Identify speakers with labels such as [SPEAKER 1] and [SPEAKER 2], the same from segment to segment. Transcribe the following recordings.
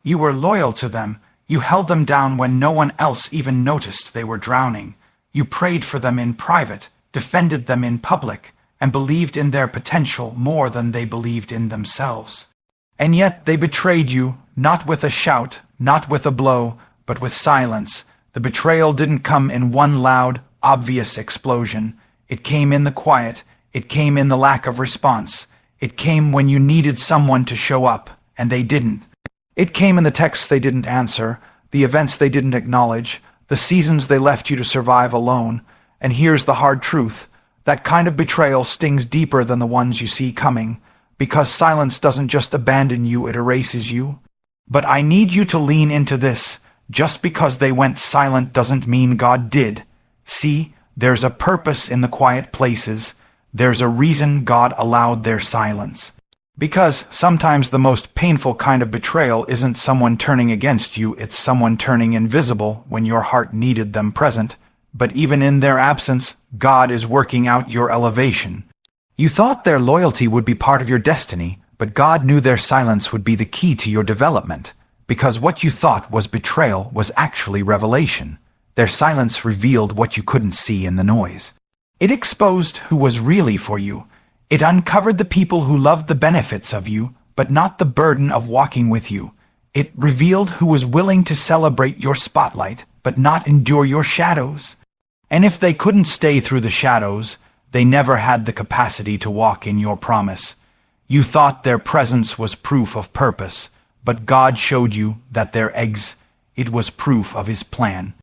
[SPEAKER 1] You were loyal to them. You held them down when no one else even noticed they were drowning. You prayed for them in private, defended them in public, and believed in their potential more than they believed in themselves. And yet they betrayed you, not with a shout, not with a blow, but with silence. The betrayal didn't come in one loud, obvious explosion. It came in the quiet. It came in the lack of response. It came when you needed someone to show up, and they didn't. It came in the texts they didn't answer, the events they didn't acknowledge, the seasons they left you to survive alone. And here's the hard truth. That kind of betrayal stings deeper than the ones you see coming, because silence doesn't just abandon you, it erases you. But I need you to lean into this. Just because they went silent doesn't mean God did. See, there's a purpose in the quiet places. There's a reason God allowed their silence. Because sometimes the most painful kind of betrayal isn't someone turning against you, it's someone turning invisible when your heart needed them present. But even in their absence, God is working out your elevation. You thought their loyalty would be part of your destiny, but God knew their silence would be the key to your development. Because what you thought was betrayal was actually revelation. Their silence revealed what you couldn't see in the noise. It exposed who was really for you. It uncovered the people who loved the benefits of you, but not the burden of walking with you. It revealed who was willing to celebrate your spotlight, but not endure your shadows. And if they couldn't stay through the shadows, they never had the capacity to walk in your promise. You thought their presence was proof of purpose, but God showed you that their eggs, it was proof of His plan.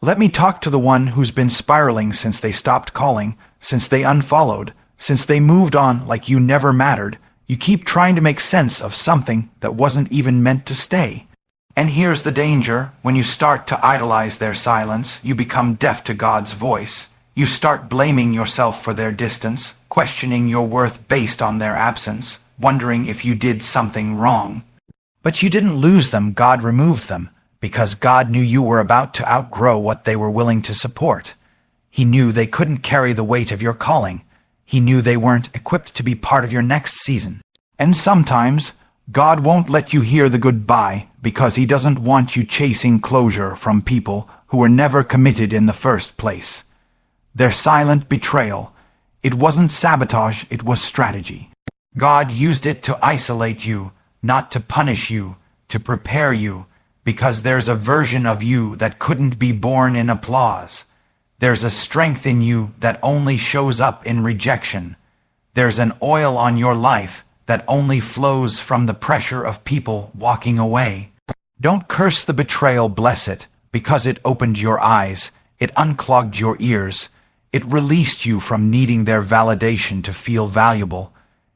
[SPEAKER 1] Let me talk to the one who's been spiraling since they stopped calling, since they unfollowed, since they moved on like you never mattered. You keep trying to make sense of something that wasn't even meant to stay. And here's the danger. When you start to idolize their silence, you become deaf to God's voice. You start blaming yourself for their distance, questioning your worth based on their absence, wondering if you did something wrong. But you didn't lose them, God removed them, because God knew you were about to outgrow what they were willing to support. He knew they couldn't carry the weight of your calling. He knew they weren't equipped to be part of your next season. And sometimes, God won't let you hear the goodbye because He doesn't want you chasing closure from people who were never committed in the first place. Their silent betrayal, it wasn't sabotage, it was strategy. God used it to isolate you, not to punish you, to prepare you, because there's a version of you that couldn't be born in applause. There's a strength in you that only shows up in rejection. There's an oil on your life that only flows from the pressure of people walking away. Don't curse the betrayal, bless it, because it opened your eyes, it unclogged your ears, it released you from needing their validation to feel valuable.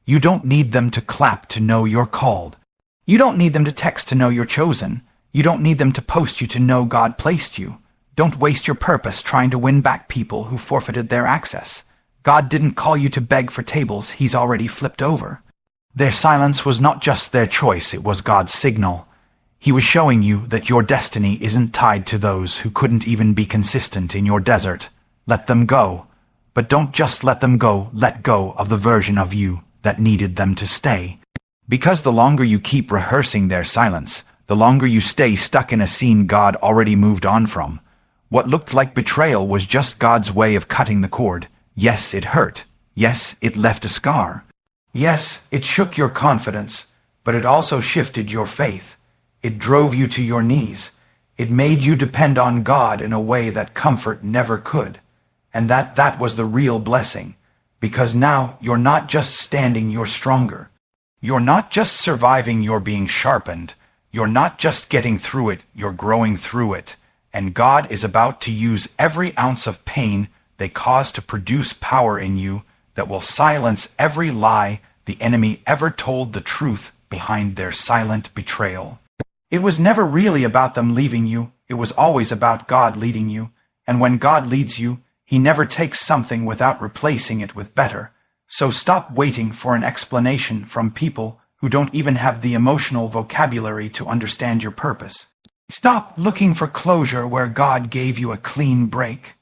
[SPEAKER 1] You don't need them to clap to know you're called. You don't need them to text to know you're chosen. You don't need them to post you to know God placed you. Don't waste your purpose trying to win back people who forfeited their access. God didn't call you to beg for tables He's already flipped over. Their silence was not just their choice, it was God's signal. He was showing you that your destiny isn't tied to those who couldn't even be consistent in your desert. Let them go. But don't just let them go, let go of the version of you that needed them to stay. Because the longer you keep rehearsing their silence, the longer you stay stuck in a scene God already moved on from. What looked like betrayal was just God's way of cutting the cord. Yes, it hurt. Yes, it left a scar. Yes, it shook your confidence, but it also shifted your faith. It drove you to your knees. It made you depend on God in a way that comfort never could. And that was the real blessing. Because now you're not just standing, you're stronger. You're not just surviving, you're being sharpened. You're not just getting through it, you're growing through it. And God is about to use every ounce of pain they cause to produce power in you that will silence every lie the enemy ever told the truth behind their silent betrayal. It was never really about them leaving you. It was always about God leading you. And when God leads you, He never takes something without replacing it with better. So stop waiting for an explanation from people who don't even have the emotional vocabulary to understand your purpose. Stop looking for closure where God gave you a clean break.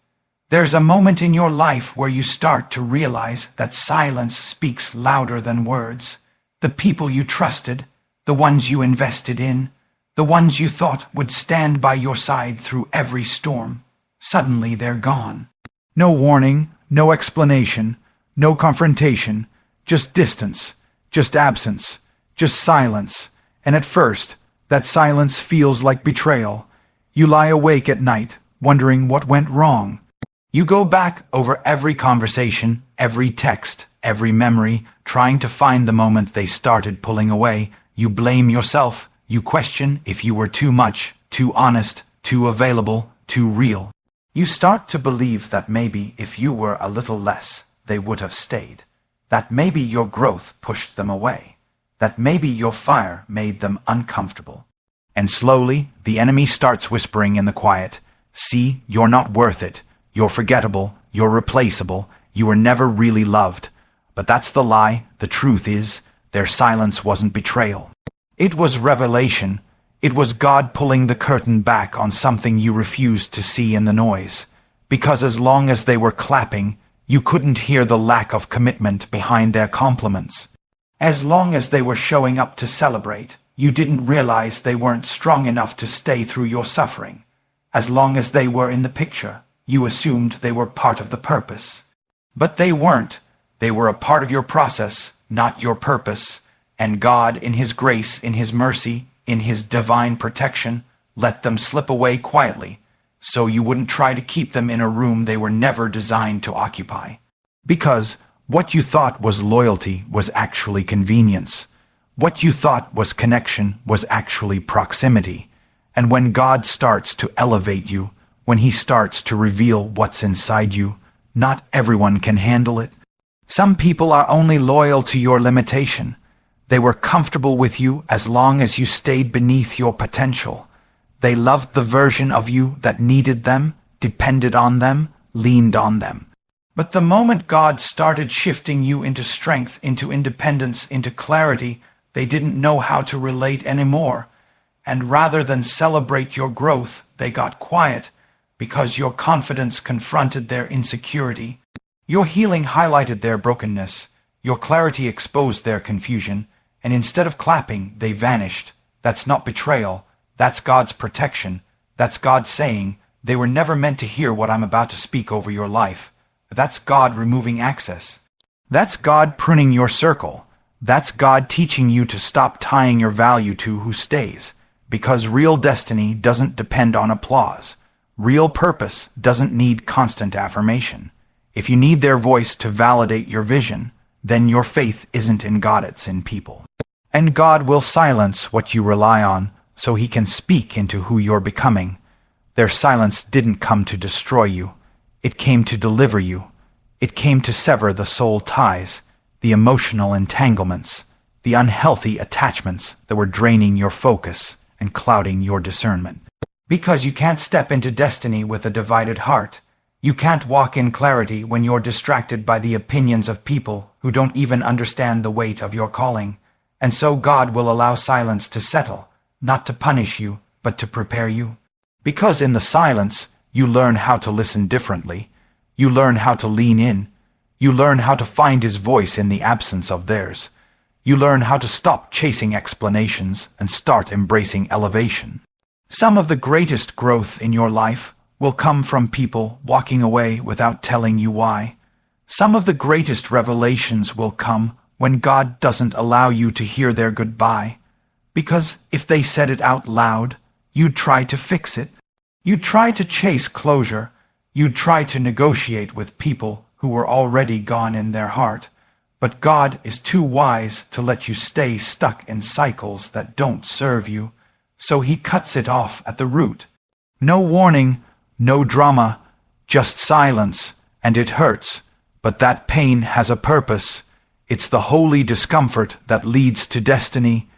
[SPEAKER 1] There's a moment in your life where you start to realize that silence speaks louder than words. The people you trusted, the ones you invested in, The ones you thought would stand by your side through every storm. Suddenly they're gone. No warning, no explanation, no confrontation, just distance, just absence, just silence. And at first, that silence feels like betrayal. You lie awake at night, wondering what went wrong. You go back over every conversation, every text, every memory, trying to find the moment they started pulling away. You blame yourself. You question if you were too much, too honest, too available, too real. You start to believe that maybe if you were a little less, they would have stayed. That maybe your growth pushed them away. That maybe your fire made them uncomfortable. And slowly, the enemy starts whispering in the quiet, "See, you're not worth it. You're forgettable. You're replaceable. You were never really loved." But that's the lie. The truth is, their silence wasn't betrayal. It was revelation. It was God pulling the curtain back on something you refused to see in the noise. Because as long as they were clapping, you couldn't hear the lack of commitment behind their compliments. As long as they were showing up to celebrate, you didn't realize they weren't strong enough to stay through your suffering. As long as they were in the picture, you assumed they were part of the purpose. But they weren't. They were a part of your process, not your purpose. And God, in His grace, in His mercy, in His divine protection, let them slip away quietly, so you wouldn't try to keep them in a room they were never designed to occupy. Because what you thought was loyalty was actually convenience. What you thought was connection was actually proximity. And when God starts to elevate you, when He starts to reveal what's inside you, not everyone can handle it. Some people are only loyal to your limitation. They were comfortable with you as long as you stayed beneath your potential. They loved the version of you that needed them, depended on them, leaned on them. But the moment God started shifting you into strength, into independence, into clarity, they didn't know how to relate anymore. And rather than celebrate your growth, they got quiet, because your confidence confronted their insecurity. Your healing highlighted their brokenness. Your clarity exposed their confusion. And instead of clapping, they vanished. That's not betrayal. That's God's protection. That's God saying, they were never meant to hear what I'm about to speak over your life. That's God removing access. That's God pruning your circle. That's God teaching you to stop tying your value to who stays. Because real destiny doesn't depend on applause. Real purpose doesn't need constant affirmation. If you need their voice to validate your vision, then your faith isn't in God, it's in people. And God will silence what you rely on so He can speak into who you're becoming. Their silence didn't come to destroy you. It came to deliver you. It came to sever the soul ties, the emotional entanglements, the unhealthy attachments that were draining your focus and clouding your discernment. Because you can't step into destiny with a divided heart. You can't walk in clarity when you're distracted by the opinions of people who don't even understand the weight of your calling. And so God will allow silence to settle, not to punish you, but to prepare you. Because in the silence, you learn how to listen differently. You learn how to lean in. You learn how to find His voice in the absence of theirs. You learn how to stop chasing explanations and start embracing elevation. Some of the greatest growth in your life will come from people walking away without telling you why. Some of the greatest revelations will come when God doesn't allow you to hear their goodbye. Because if they said it out loud, you'd try to fix it. You'd try to chase closure. You'd try to negotiate with people who were already gone in their heart. But God is too wise to let you stay stuck in cycles that don't serve you. So He cuts it off at the root. No warning, no drama, just silence, and it hurts. But that pain has a purpose. It's the holy discomfort that leads to destiny.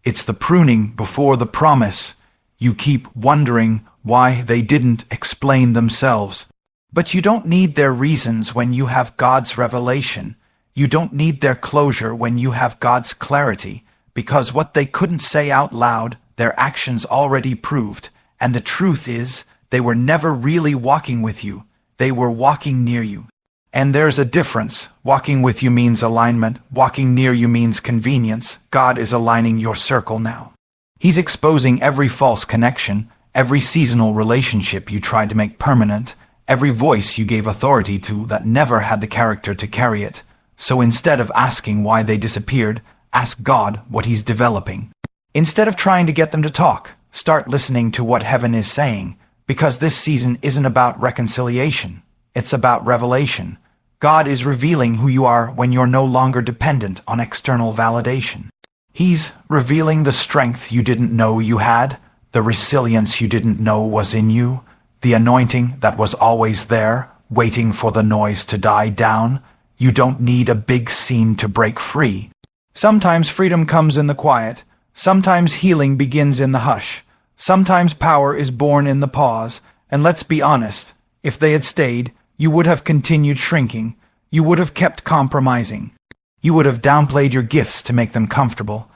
[SPEAKER 1] It's the pruning before the promise. You keep wondering why they didn't explain themselves. But you don't need their reasons when you have God's revelation. You don't need their closure when you have God's clarity, because what they couldn't say out loud, their actions already proved. And the truth is, they were never really walking with you. They were walking near you. And there's a difference. Walking with you means alignment. Walking near you means convenience. God is aligning your circle now. He's exposing every false connection, every seasonal relationship you tried to make permanent, every voice you gave authority to that never had the character to carry it. So instead of asking why they disappeared, ask God what He's developing. Instead of trying to get them to talk, start listening to what heaven is saying, because this season isn't about reconciliation. It's about revelation. God is revealing who you are when you're no longer dependent on external validation. He's revealing the strength you didn't know you had, the resilience you didn't know was in you, the anointing that was always there, waiting for the noise to die down. You don't need a big scene to break free. Sometimes freedom comes in the quiet. Sometimes healing begins in the hush. Sometimes power is born in the pause. And let's be honest, if they had stayed, you would have continued shrinking. You would have kept compromising. You would have downplayed your gifts to make them comfortable.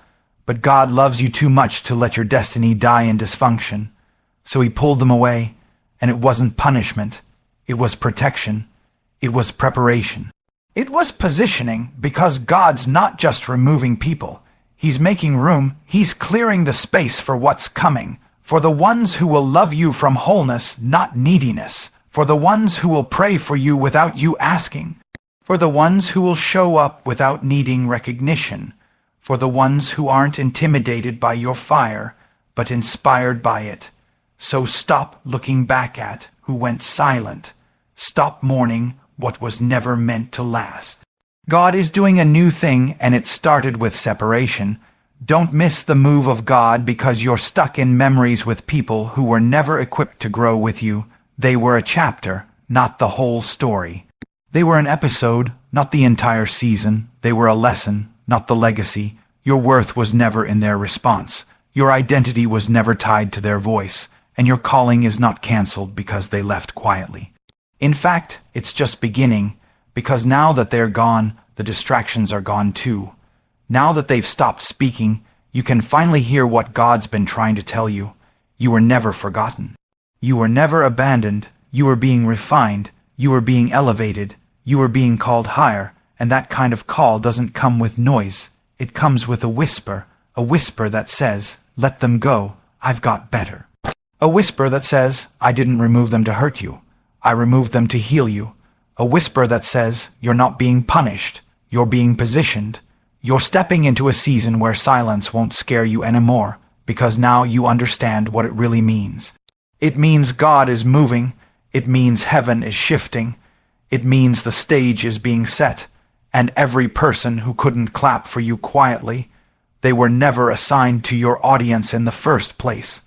[SPEAKER 1] But God loves you too much to let your destiny die in dysfunction. So He pulled them away, and it wasn't punishment. It was protection. It was preparation. It was positioning, because God's not just removing people. He's making room. He's clearing the space for what's coming, for the ones who will love you from wholeness, not neediness, for the ones who will pray for you without you asking, for the ones who will show up without needing recognition, for the ones who aren't intimidated by your fire, but inspired by it. So stop looking back at who went silent. Stop mourning what was never meant to last. God is doing a new thing, and it started with separation. Don't miss the move of God because you're stuck in memories with people who were never equipped to grow with you. They were a chapter, not the whole story. They were an episode, not the entire season. They were a lesson, not the legacy. Your worth was never in their response. Your identity was never tied to their voice, and your calling is not canceled because they left quietly. In fact, it's just beginning, because now that they're gone, the distractions are gone too. Now that they've stopped speaking, you can finally hear what God's been trying to tell you. You were never forgotten. You were never abandoned. You were being refined. You were being elevated. You were being called higher, and that kind of call doesn't come with noise. It comes with a whisper that says, "Let them go, I've got better." A whisper that says, "I didn't remove them to hurt you. I removed them to heal you." A whisper that says, "You're not being punished. You're being positioned. You're stepping into a season where silence won't scare you anymore, because now you understand what it really means. It means God is moving. It means heaven is shifting. It means the stage is being set. And every person who couldn't clap for you quietly, they were never assigned to your audience in the first place.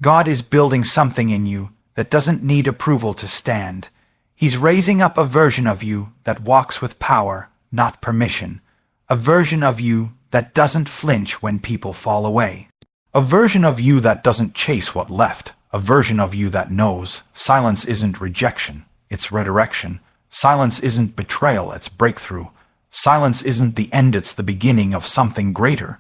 [SPEAKER 1] God is building something in you that doesn't need approval to stand. He's raising up a version of you that walks with power, not permission. A version of you that doesn't flinch when people fall away. A version of you that doesn't chase what left. A version of you that knows silence isn't rejection, it's redirection. Silence isn't betrayal, it's breakthrough. Silence isn't the end, it's the beginning of something greater.